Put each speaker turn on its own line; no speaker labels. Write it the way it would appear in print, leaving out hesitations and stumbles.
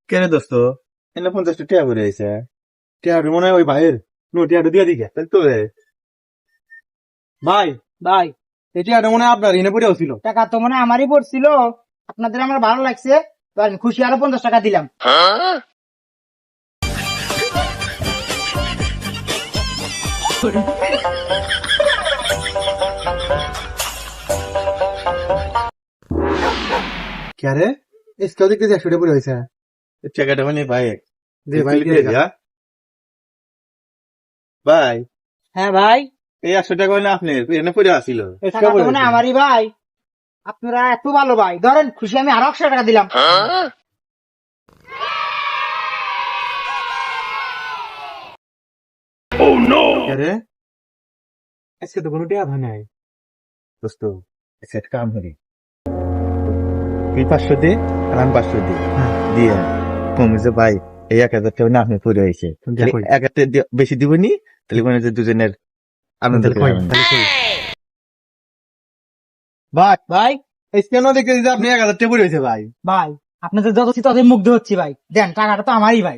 কেন দোস্ত এনে 50 টাকা করে আইছে টিয়াটা মনে হয় ওই ভাইয়ের টিয়াটা দিয়ে দিকে তাহলে তো ভাই
ভাই
এই টিয়াটা মনে হয় আপনার এনে পড়ে ছিল।
টাকা তো মনে হয় আমারই পড়ছিল, আপনাদের আমার ভালো লাগছে, তো আমি খুশি আরো 50 টাকা দিলাম।
কে রে এসকেও দেখতে 100 টাকা পড়ে হয়েছে টাকাটা মানে ভাই দে ভাই ভাই
হ্যাঁ ভাই,
এই 100 টাকা মানে আপনার এনে পড়ে আসিল।
টাকা তো মনে হয় আমারই ভাই, আপনারা এত ভালো ভাই, ধরেন খুশি আমি আরো 100 টাকা দিলাম।
কে রে আজকে তো কোনো টাকা নাই দোস্ত। আচ্ছা একটা কাম করি, তুই 500 দে আর আমি 500 দিই দিয়ে কমে যে ভাই এই 1000 টাকা না আপনি পড়ে হয়েছে 1000 বেশি দিবনি, তাহলে মনে হয় যে দুজনের আনন্দ ভাই
ভাই
কেন দেখতে আপনি 1000 টাকা পড়ে হয়েছে ভাই।
ভাই আপনাদের যত ততই মুগ্ধ হচ্ছি ভাই, দেন টাকাটা তো আমারই ভাই।